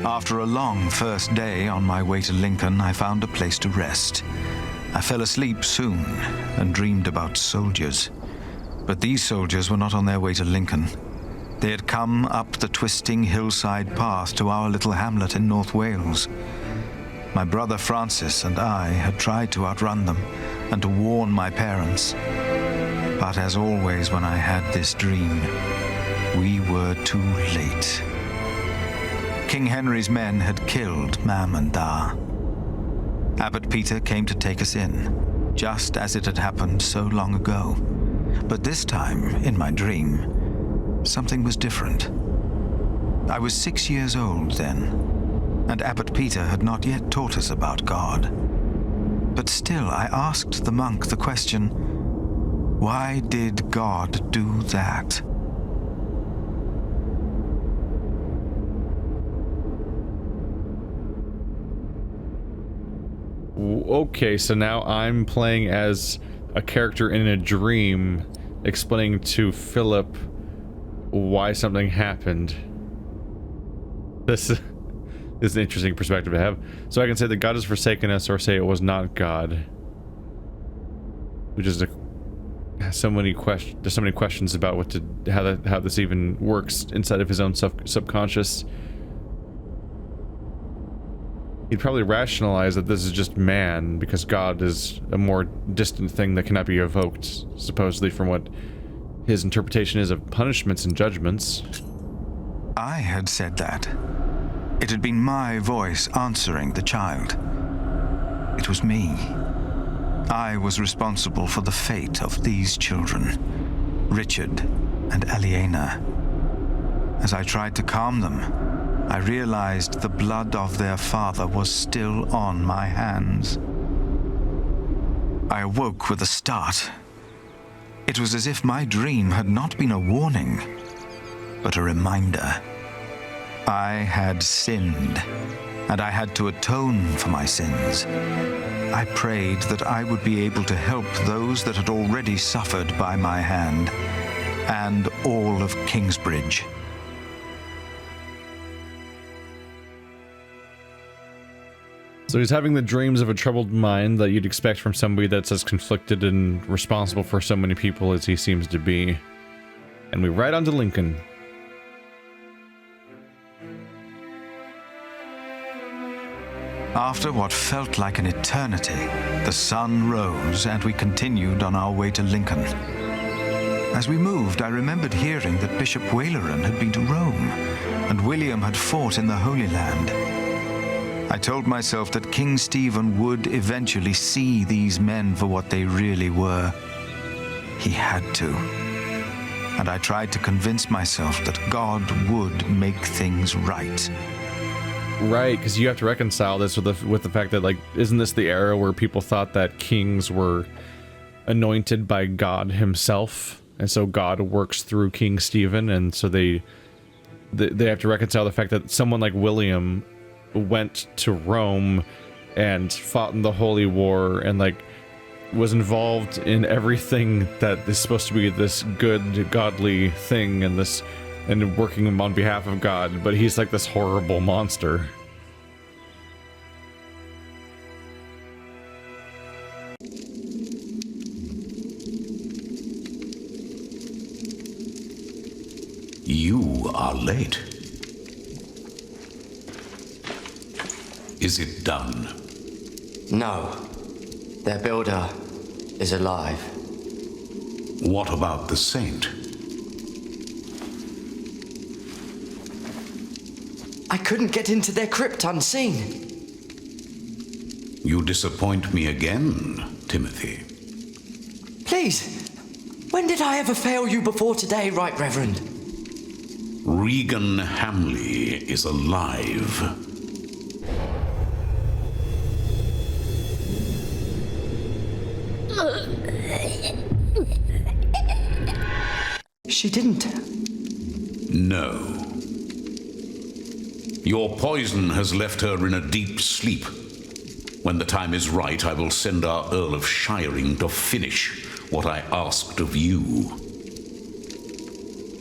After a long first day on my way to Lincoln, I found a place to rest. I fell asleep soon and dreamed about soldiers. But these soldiers were not on their way to Lincoln. They had come up the twisting hillside path to our little hamlet in North Wales. My brother Francis and I had tried to outrun them and to warn my parents. But as always when I had this dream, we were too late. King Henry's men had killed Mam and Da. Abbot Peter came to take us in, just as it had happened so long ago. But this time, in my dream, something was different. I was 6 years old then, and Abbot Peter had not yet taught us about God. But still, I asked the monk the question, why did God do that? Okay, so now I'm playing as a character in a dream, explaining to Philip why something happened. This is an interesting perspective to have. So I can say that God has forsaken us, or say it was not God. Which is so many questions. There's so many questions about how this even works inside of his own subconscious. He'd probably rationalize that this is just man, because God is a more distant thing that cannot be evoked, supposedly, from what his interpretation is of punishments and judgments. I had said that. It had been my voice answering the child. It was me. I was responsible for the fate of these children, Richard and Aliena. As I tried to calm them, I realized the blood of their father was still on my hands. I awoke with a start. It was as if my dream had not been a warning, but a reminder. I had sinned, and I had to atone for my sins. I prayed that I would be able to help those that had already suffered by my hand, and all of Kingsbridge. So he's having the dreams of a troubled mind that you'd expect from somebody that's as conflicted and responsible for so many people as he seems to be. And we ride on to Lincoln. After what felt like an eternity, the sun rose and we continued on our way to Lincoln. As we moved, I remembered hearing that Bishop Waleran had been to Rome, and William had fought in the Holy Land. I told myself that King Stephen would eventually see these men for what they really were. He had to. And I tried to convince myself that God would make things right. Right, because you have to reconcile this with the fact that, like, isn't this the era where people thought that kings were anointed by God himself? And so God works through King Stephen, and so they have to reconcile the fact that someone like William went to Rome and fought in the Holy War and, like, was involved in everything that is supposed to be this good, godly thing and working on behalf of God, but he's like this horrible monster. You are late. Is it done? No. Their builder is alive. What about the saint? I couldn't get into their crypt unseen. You disappoint me again, Timothy. Please, when did I ever fail you before today, Right Reverend? Regan Hamley is alive. She didn't. No. Your poison has left her in a deep sleep. When the time is right, I will send our Earl of Shiring to finish what I asked of you.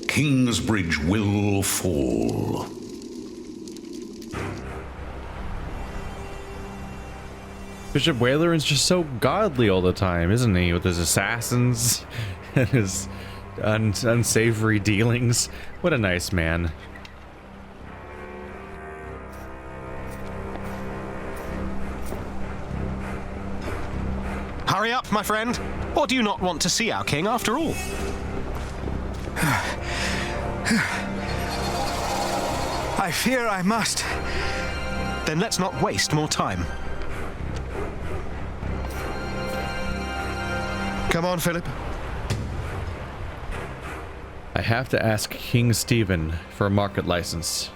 Kingsbridge will fall. Bishop Whalerin's just so godly all the time, isn't he? With his assassins and his unsavory dealings. What a nice man. Hurry up, my friend. Or do you not want to see our king after all? I fear I must. Then let's not waste more time. Come on, Philip. I have to ask King Stephen for a market license.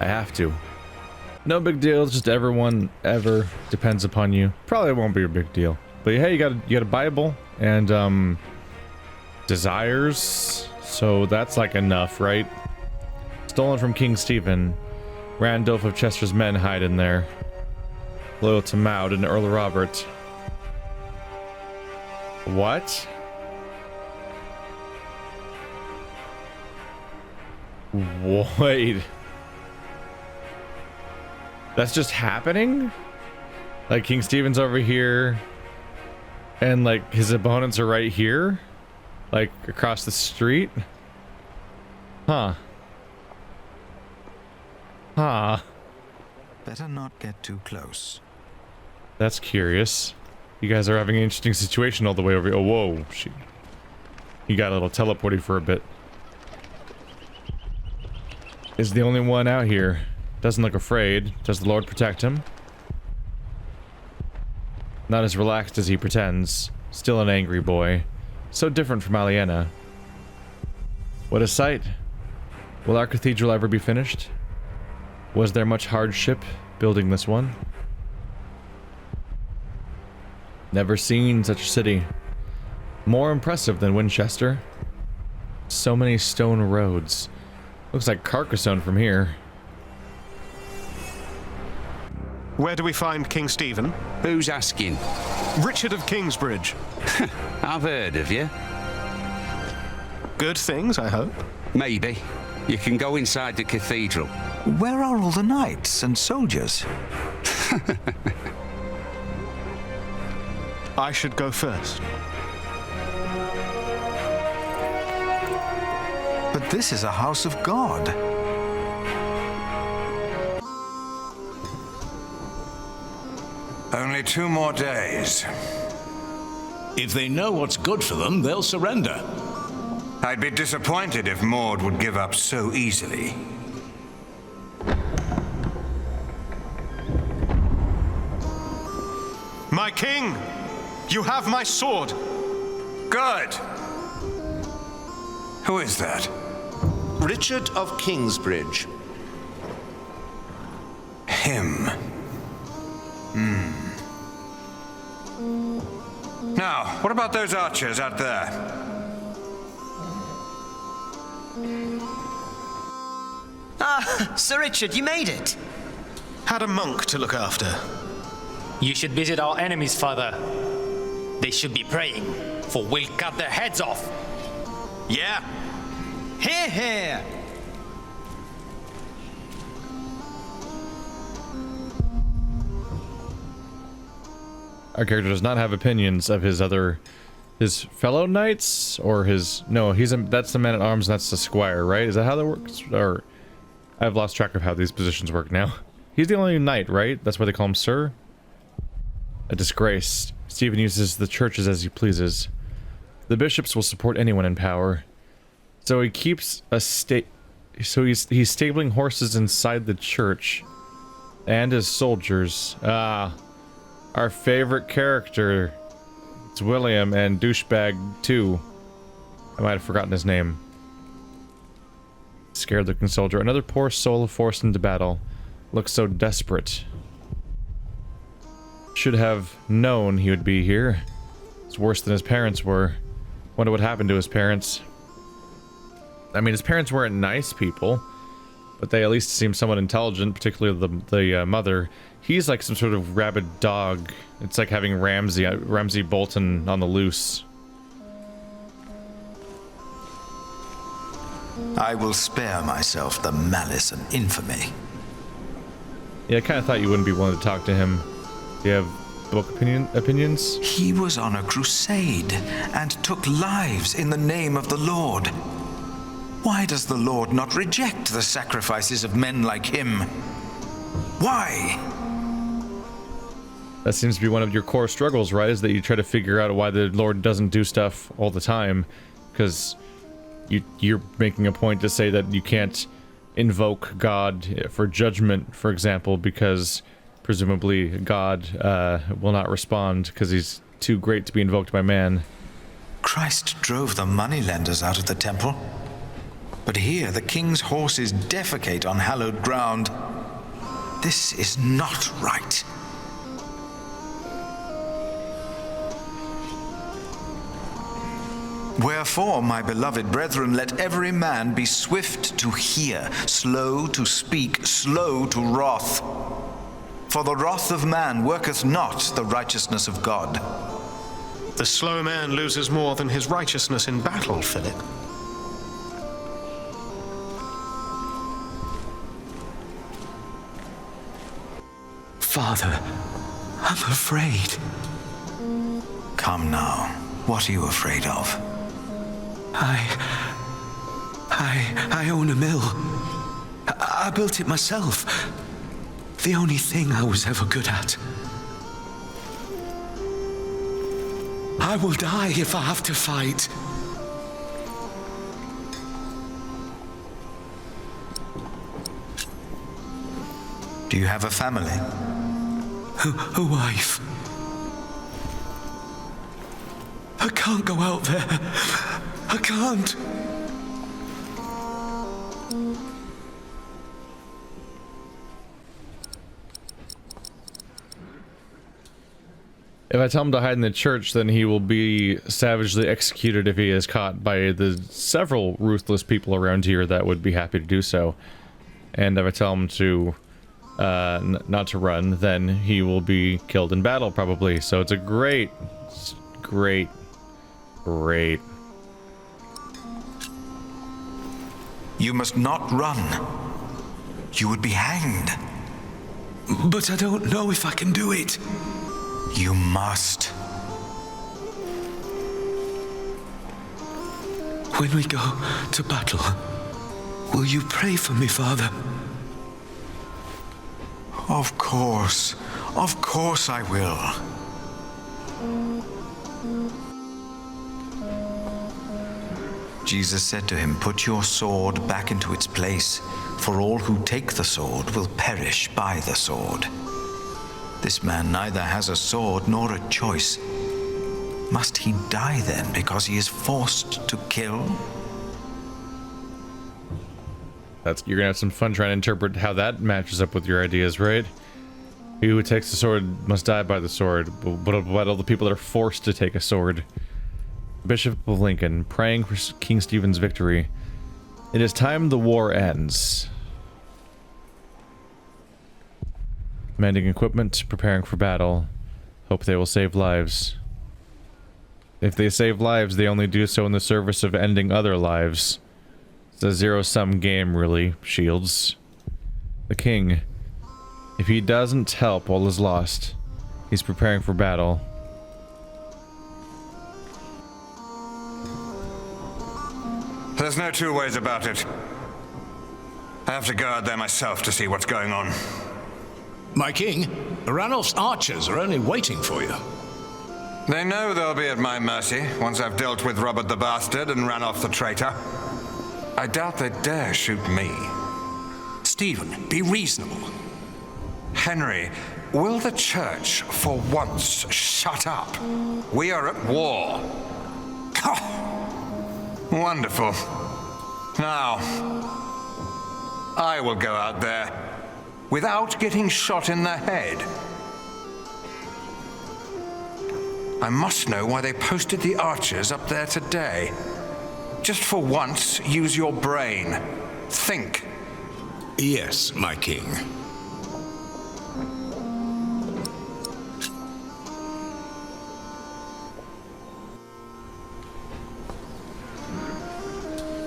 I have to. No big deal, it's just everyone ever depends upon you. Probably won't be a big deal. But hey, you got a Bible and desires. So that's like enough, right? Stolen from King Stephen. Randolph of Chester's men hide in there. Loyal to Maud and Earl Robert. What? Wait. That's just happening? Like King Stephen's over here and like his opponents are right here? Like across the street? Huh. Huh. Better not get too close. That's curious. You guys are having an interesting situation all the way over here. Oh, whoa. Shoot. You got a little teleporting for a bit. Is the only one out here. Doesn't look afraid. Does the Lord protect him? Not as relaxed as he pretends. Still an angry boy. So different from Aliena. What a sight. Will our cathedral ever be finished? Was there much hardship building this one? Never seen such a city. More impressive than Winchester. So many stone roads. Looks like Carcassonne from here. Where do we find King Stephen? Who's asking? Richard of Kingsbridge. I've heard of you. Good things, I hope. Maybe. You can go inside the cathedral. Where are all the knights and soldiers? I should go first. But this is a house of God. Only 2 more days. If they know what's good for them, they'll surrender. I'd be disappointed if Maud would give up so easily. My king! You have my sword! Good! Who is that? Richard of Kingsbridge. Him. Now, what about those archers out there? Ah, Sir Richard, you made it. Had a monk to look after. You should visit our enemies, father. They should be praying, for we'll cut their heads off. Yeah. Hear, hear. Our character does not have opinions of his fellow knights, or his, no, that's the man at arms and that's the squire, right? Is that how that works? Or, I've lost track of how these positions work now. He's the only knight, right? That's why they call him Sir? A disgrace. Stephen uses the churches as he pleases. The bishops will support anyone in power. So he keeps a he's stabling horses inside the church. And his soldiers. Ah. Our favorite character. It's William and Douchebag 2. I might have forgotten his name. Scared looking soldier. Another poor soul forced into battle. Looks so desperate. Should have known he would be here. It's worse than his parents were. Wonder what happened to his parents. I mean, his parents weren't nice people, but they at least seem somewhat intelligent, particularly the mother. He's like some sort of rabid dog. It's like having Ramsay Bolton on the loose. I will spare myself the malice and infamy. Yeah, I kind of thought you wouldn't be willing to talk to him. You have book opinions. He was on a crusade and took lives in the name of the Lord. Why does the Lord not reject the sacrifices of men like him? Why? That seems to be one of your core struggles, right? Is that you try to figure out why the Lord doesn't do stuff all the time, because you're making a point to say that you can't invoke God for judgment, for example, because presumably God will not respond because he's too great to be invoked by man. Christ drove the moneylenders out of the temple. But here the king's horses defecate on hallowed ground. This is not right. Wherefore, my beloved brethren, let every man be swift to hear, slow to speak, slow to wrath. For the wrath of man worketh not the righteousness of God. The slow man loses more than his righteousness in battle, Philip. Father, I'm afraid. Come now. What are you afraid of? I own a mill. I built it myself. The only thing I was ever good at. I will die if I have to fight. Do you have a family? A wife. I can't go out there. I can't. If I tell him to hide in the church, then he will be savagely executed if he is caught by the several ruthless people around here that would be happy to do so. And if I tell him to not to run, then he will be killed in battle, probably. So it's a great. You must not run. You would be hanged. But I don't know if I can do it. You must. When we go to battle, will you pray for me, Father? Of course. Of course I will. Jesus said to him, "Put your sword back into its place, for all who take the sword will perish by the sword." This man neither has a sword nor a choice. Must he die then because he is forced to kill? You're gonna have some fun trying to interpret how that matches up with your ideas, right? He who takes the sword must die by the sword. But about all the people that are forced to take a sword? Bishop of Lincoln, praying for King Stephen's victory. It is time the war ends. Mending equipment, preparing for battle. Hope they will save lives. If they save lives, they only do so in the service of ending other lives. It's a zero-sum game, really, Shields. The king. If he doesn't help, all is lost. He's preparing for battle. There's no two ways about it. I have to go out there myself to see what's going on. My king, Ranulph's archers are only waiting for you. They know they'll be at my mercy once I've dealt with Robert the Bastard and Ranulph the traitor. I doubt they dare shoot me. Stephen, be reasonable. Henry, will the church for once shut up? We are at war. Wonderful. Now, I will go out there without getting shot in the head. I must know why they posted the archers up there today. Just for once, use your brain. Think. Yes, my king.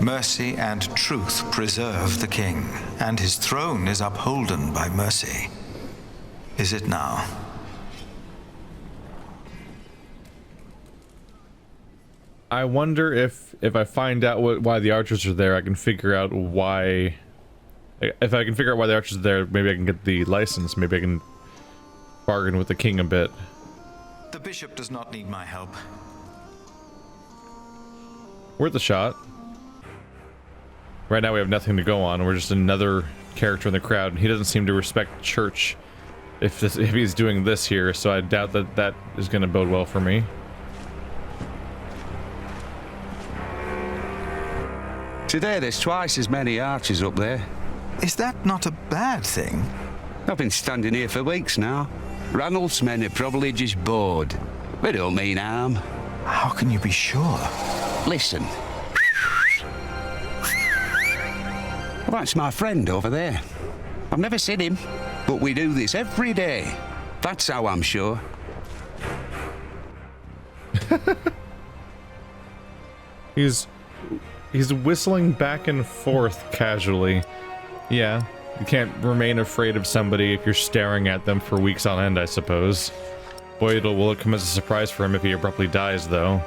Mercy and truth preserve the king, and his throne is upholden by mercy. Is it now? I wonder if I find out why the archers are there, I can figure out why. If I can figure out why the archers are there, maybe I can get the license. Maybe I can bargain with the king a bit. The bishop does not need my help. Worth a shot. Right now we have nothing to go on. We're just another character in the crowd. He doesn't seem to respect church if he's doing this here, so I doubt that is going to bode well for me. Today there's twice as many archers up there. Is that not a bad thing? I've been standing here for weeks now. Ranulph's men are probably just bored. They don't mean harm. How can you be sure? Listen. Well, that's my friend over there. I've never seen him, but we do this every day. That's how I'm sure. He's whistling back and forth casually. Yeah, you can't remain afraid of somebody if you're staring at them for weeks on end, I suppose. Boy, will it come as a surprise for him if he abruptly dies, though.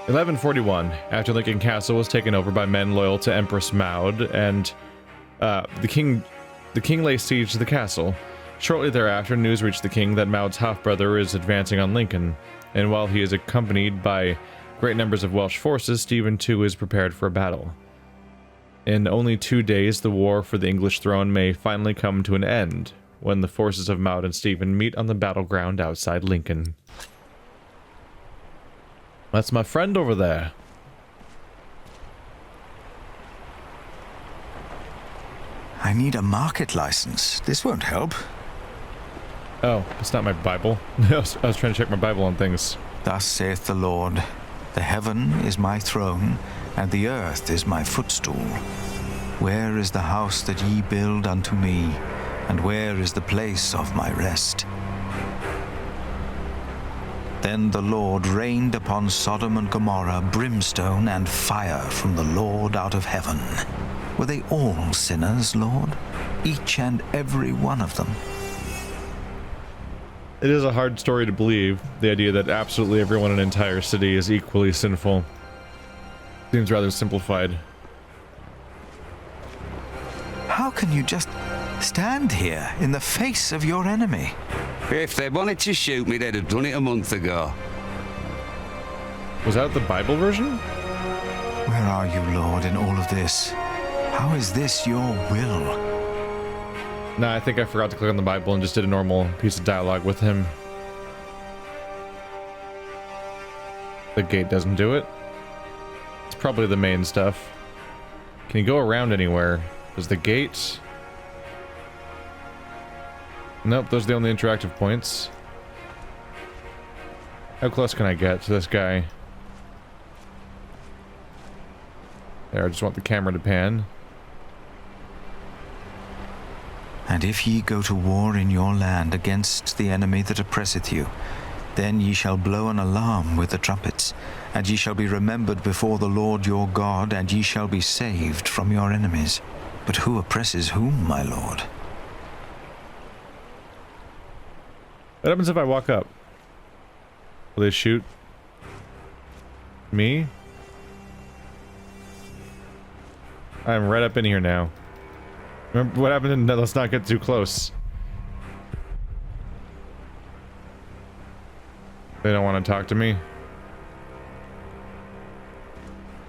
1141, after Lincoln Castle was taken over by men loyal to Empress Maud, and the king lays siege to the castle. Shortly thereafter, news reached the king that Maud's half-brother is advancing on Lincoln, and while he is accompanied by great numbers of Welsh forces, Stephen too is prepared for a battle. In only 2 days, the war for the English throne may finally come to an end, when the forces of Maud and Stephen meet on the battleground outside Lincoln. That's my friend over there. I need a market license. This won't help. Oh, it's not my Bible. I was trying to check my Bible on things. Thus saith the Lord, the heaven is my throne, and the earth is my footstool. Where is the house that ye build unto me, and where is the place of my rest? Then the Lord rained upon Sodom and Gomorrah brimstone and fire from the Lord out of heaven. Were they all sinners, Lord? Each and every one of them? It is a hard story to believe, the idea that absolutely everyone in an entire city is equally sinful. Seems rather simplified. How can you just stand here in the face of your enemy? If they wanted to shoot me, they'd have done it a month ago. Was that the Bible version? Where are you, Lord, in all of this? How is this your will? Nah, I think I forgot to click on the Bible and just did a normal piece of dialogue with him. The gate doesn't do it. It's probably the main stuff. Can you go around anywhere? Does the gate... Nope, those are the only interactive points. How close can I get to this guy? There, I just want the camera to pan. And if ye go to war in your land against the enemy that oppresseth you, then ye shall blow an alarm with the trumpets, and ye shall be remembered before the Lord your God, and ye shall be saved from your enemies. But who oppresses whom, my lord? What happens if I walk up? Will they shoot me? I'm right up in here now. Remember what happened? No, let's not get too close. They don't want to talk to me.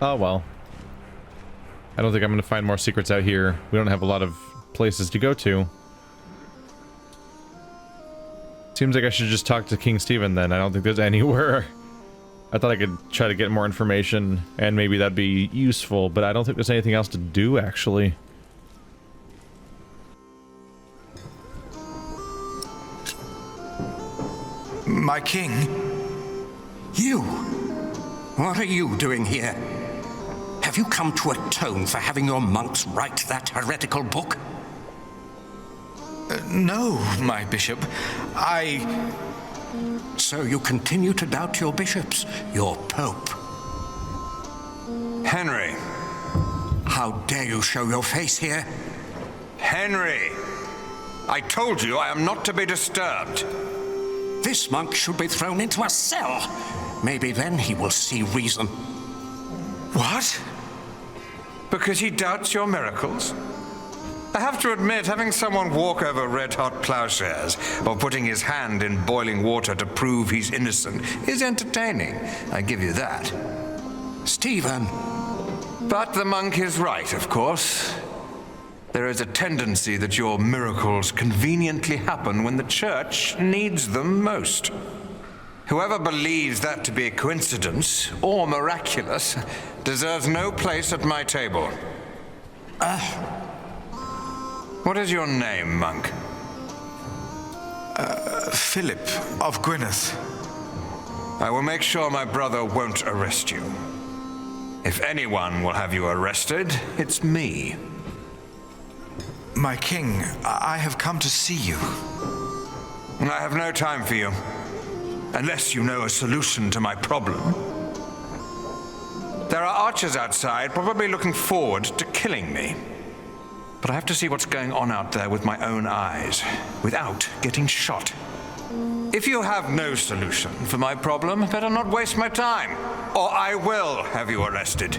Oh well. I don't think I'm going to find more secrets out here. We don't have a lot of places to go to. Seems like I should just talk to King Stephen then. I don't think there's anywhere. I thought I could try to get more information and maybe that'd be useful, but I don't think there's anything else to do actually. My king? You? What are you doing here? Have you come to atone for having your monks write that heretical book? No, my bishop. So you continue to doubt your bishops, your pope? Henry. How dare you show your face here? Henry! I told you I am not to be disturbed. This monk should be thrown into a cell. Maybe then he will see reason. What? Because he doubts your miracles? I have to admit, having someone walk over red-hot plowshares or putting his hand in boiling water to prove he's innocent is entertaining. I give you that. Stephen. But the monk is right, of course. There is a tendency that your miracles conveniently happen when the church needs them most. Whoever believes that to be a coincidence or miraculous deserves no place at my table. What is your name, monk? Philip of Gwynedd. I will make sure my brother won't arrest you. If anyone will have you arrested, it's me. My king, I have come to see you. I have no time for you, unless you know a solution to my problem. There are archers outside, probably looking forward to killing me. But I have to see what's going on out there with my own eyes, without getting shot. If you have no solution for my problem, better not waste my time, or I will have you arrested.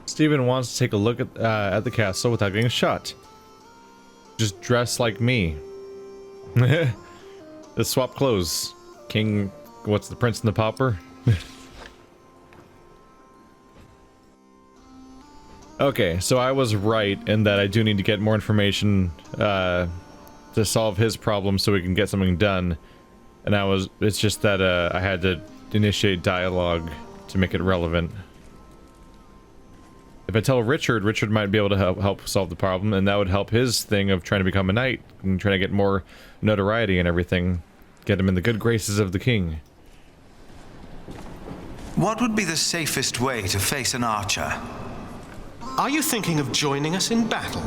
Stephen wants to take a look at the castle without getting shot. Just dress like me. Let's swap clothes. King, what's the Prince and the Pauper? Okay, so I was right in that I do need to get more information to solve his problem so we can get something done. And it's just that I had to initiate dialogue to make it relevant. If I tell Richard might be able to help solve the problem, and that would help his thing of trying to become a knight and trying to get more notoriety and everything. Get him in the good graces of the king. What would be the safest way to face an archer? Are you thinking of joining us in battle?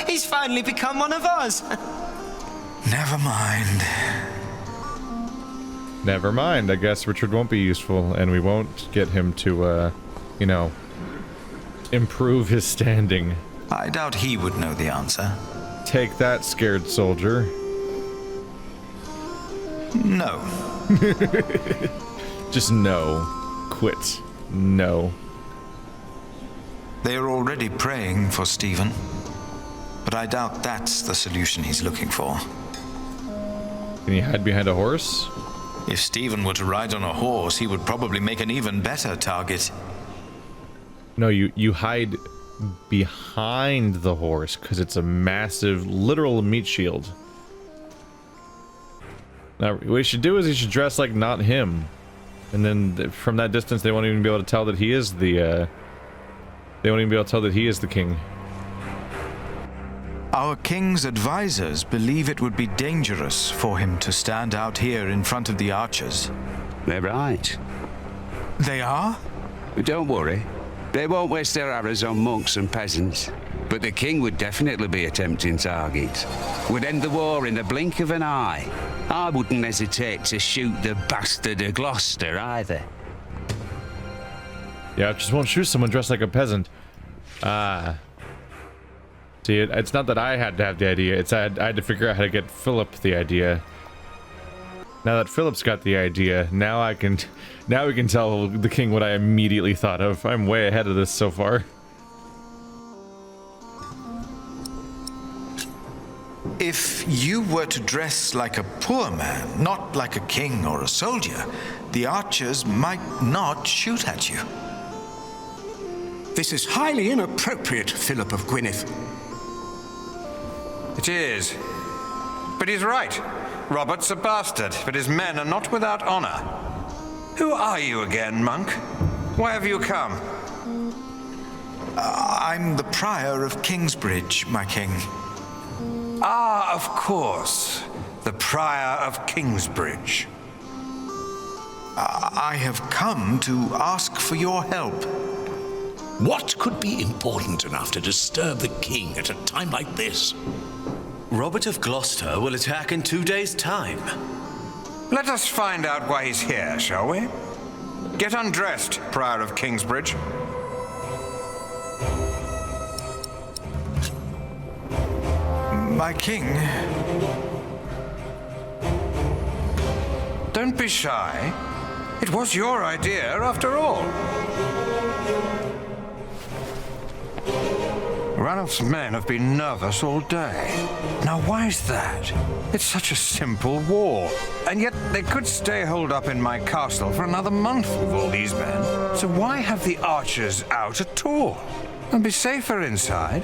He's finally become one of us. Never mind. Never mind. I guess Richard won't be useful, and we won't get him to, you know, improve his standing. I doubt he would know the answer. Take that, scared soldier. No. Just no. Quit. No. They are already praying for Stephen, but I doubt that's the solution he's looking for. Can you hide behind a horse? If Stephen were to ride on a horse, he would probably make an even better target. No, you hide behind the horse because it's a massive, literal meat shield. Now, what you should do is you should dress like not him, and then from that distance, they won't even be able to tell that he is the. They won't even be able to tell that he is the king. Our king's advisors believe it would be dangerous for him to stand out here in front of the archers. They're right. They are? But don't worry. They won't waste their arrows on monks and peasants. But the king would definitely be a tempting target. Would end the war in the blink of an eye. I wouldn't hesitate to shoot the bastard of Gloucester either. Yeah, I just won't shoot someone dressed like a peasant. See, it's not that I had to have the idea, it's I had to figure out how to get Philip the idea. Now that Philip's got the idea, now we can tell the king what I immediately thought of. I'm way ahead of this so far. If you were to dress like a poor man, not like a king or a soldier, the archers might not shoot at you. This is highly inappropriate, Philip of Gwynedd. It is. But he's right. Robert's a bastard, but his men are not without honor. Who are you again, monk? Why have you come? I'm the Prior of Kingsbridge, my king. Ah, of course. The Prior of Kingsbridge. I have come to ask for your help. What could be important enough to disturb the king at a time like this? Robert of Gloucester will attack in 2 days' time. Let us find out why he's here, shall we? Get undressed, Prior of Kingsbridge. My king, Don't be shy. It was your idea, after all. Ranulph's men have been nervous all day. Now, why is that? It's such a simple war. And yet they could stay holed up in my castle for another month with all these men. So why have the archers out at all? They'll be safer inside.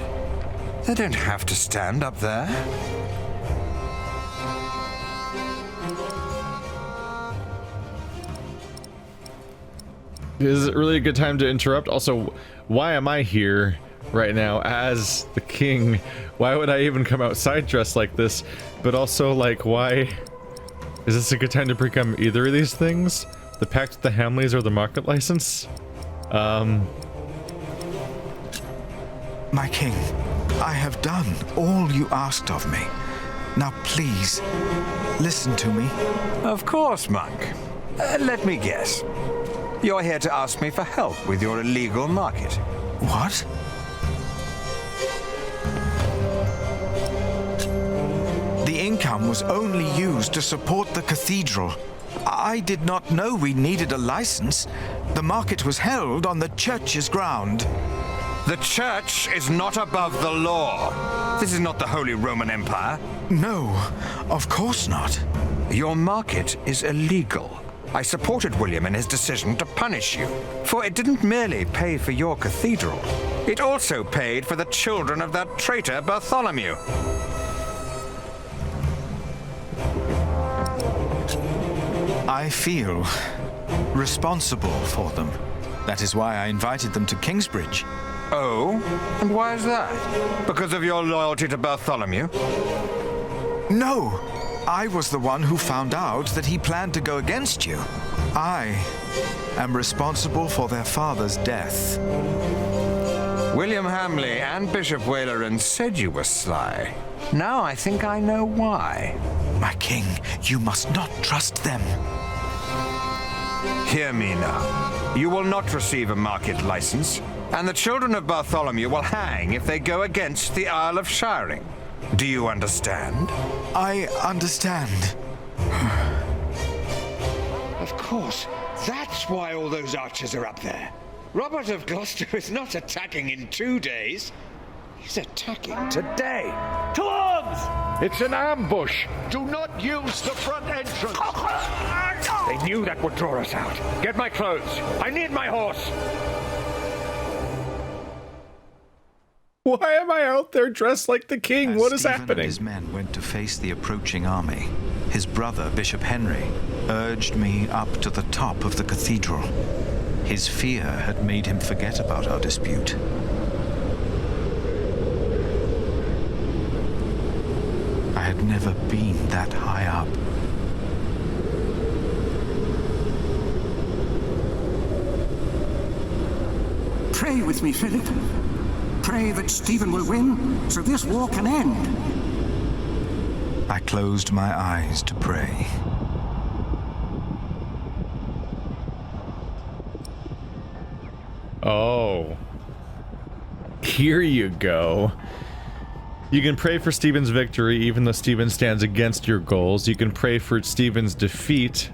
They don't have to stand up there. Is it really a good time to interrupt? Also, why am I here right now as the king? Why would I even come outside dressed like this? But also, like, why is this a good time to become either of these things? The pact with the Hamleys or the market license? My king, I have done all you asked of me. Now please, listen to me. Of course, monk. Let me guess. You're here to ask me for help with your illegal market. What? The income was only used to support the cathedral. I did not know we needed a license. The market was held on the church's ground. The church is not above the law. This is not the Holy Roman Empire. No, of course not. Your market is illegal. I supported William in his decision to punish you, for it didn't merely pay for your cathedral. It also paid for the children of that traitor Bartholomew. I feel responsible for them. That is why I invited them to Kingsbridge. Oh? And why is that? Because of your loyalty to Bartholomew? No! I was the one who found out that he planned to go against you. I am responsible for their father's death. William Hamley and Bishop Waleran said you were sly. Now I think I know why. My king, you must not trust them. Hear me now. You will not receive a market license, and the children of Bartholomew will hang if they go against the Isle of Shiring. Do you understand? I understand. Of course. That's why all those archers are up there. Robert of Gloucester is not attacking in 2 days. He's attacking today. To arms! It's an ambush. Do not use the front entrance. They knew that would draw us out. Get my clothes. I need my horse. Why am I out there dressed like the king? What is Stephen happening? And his men went to face the approaching army. His brother, Bishop Henry, urged me up to the top of the cathedral. His fear had made him forget about our dispute. I had never been that high up. Pray with me, Philip. Pray that Stephen will win, so this war can end. I closed my eyes to pray. Oh. Here you go. You can pray for Stephen's victory even though Stephen stands against your goals. You can pray for Stephen's defeat,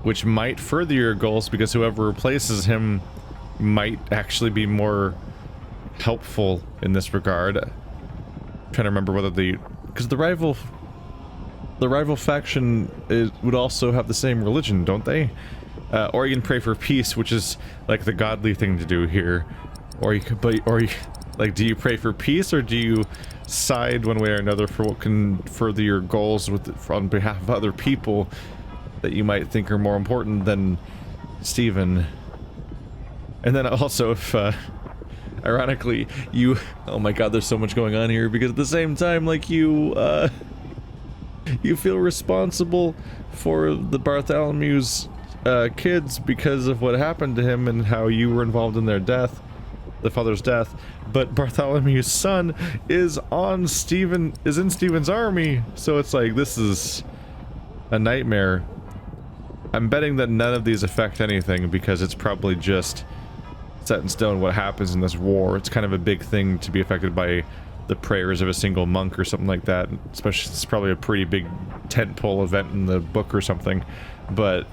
which might further your goals because whoever replaces him might actually be more helpful in this regard. I'm trying to remember whether because the rival faction would also have the same religion, don't they? Or you can pray for peace, which is like the godly thing to do here. Or you could, like, do you pray for peace, or do you side one way or another for what can further your goals on behalf of other people that you might think are more important than Stephen? And then also, if ironically you, oh my god, there's so much going on here, because at the same time, like, you feel responsible for the Bartholomew's kids because of what happened to him and how you were involved in their death, the father's death, but Bartholomew's son is in Stephen's army, so it's like, this is a nightmare. I'm betting that none of these affect anything because it's probably just set in stone what happens in this war. It's kind of a big thing to be affected by the prayers of a single monk or something like that. Especially, it's probably a pretty big tentpole event in the book or something, but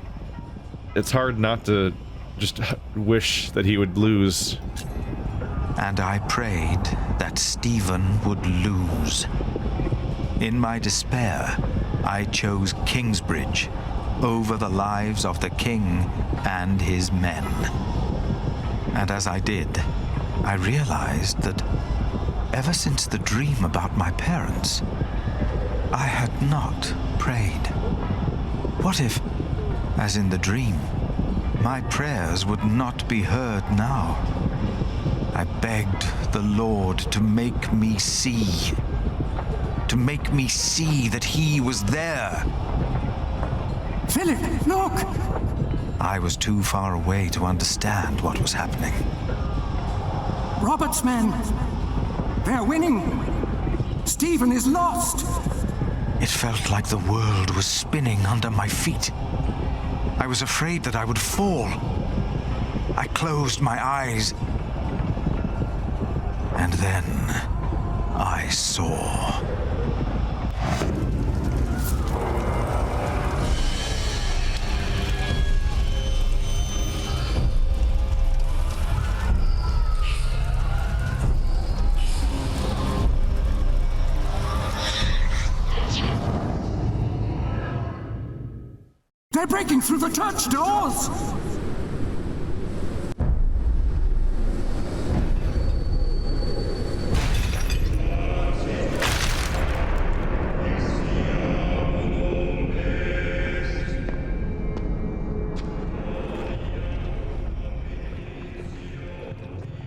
it's hard not to just wish that he would lose. And I prayed that Stephen would lose. In my despair, I chose Kingsbridge over the lives of the king and his men. And as I did, I realized that ever since the dream about my parents, I had not prayed. What if, as in the dream, my prayers would not be heard now? I begged the Lord to make me see. To make me see that he was there. Philip, look! I was too far away to understand what was happening. Robert's men! They're winning! Stephen is lost! It felt like the world was spinning under my feet. I was afraid that I would fall. I closed my eyes. And then I saw. They're breaking through the church doors!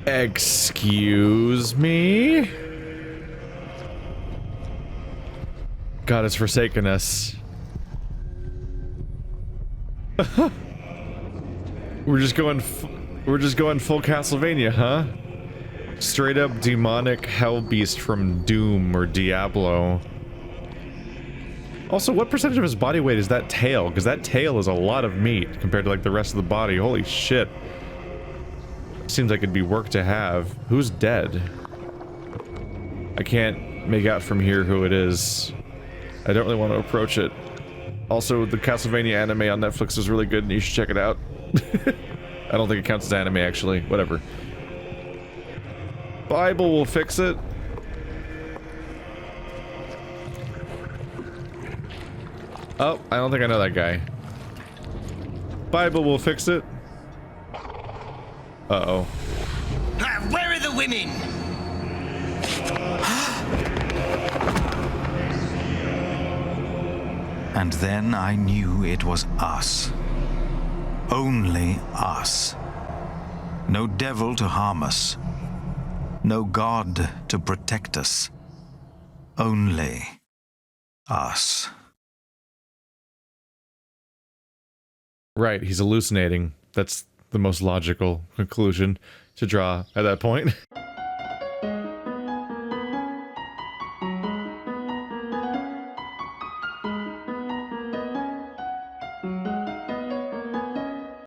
Excuse me? God has forsaken us. We're just going full Castlevania, huh? Straight up demonic hell beast from Doom or Diablo. Also, what percentage of his body weight is that tail? Because that tail is a lot of meat compared to like the rest of the body. Holy shit. Seems like it'd be work to have. Who's dead? I can't make out from here who it is. I don't really want to approach it. Also, the Castlevania anime on Netflix is really good and you should check it out. I don't think it counts as anime, actually. Whatever. Bible will fix it. Oh, I don't think I know that guy. Bible will fix it. Uh-oh. Where are the women? And then I knew it was us. Only us. No devil to harm us. No God to protect us. Only us. Right, he's hallucinating. That's the most logical conclusion to draw at that point.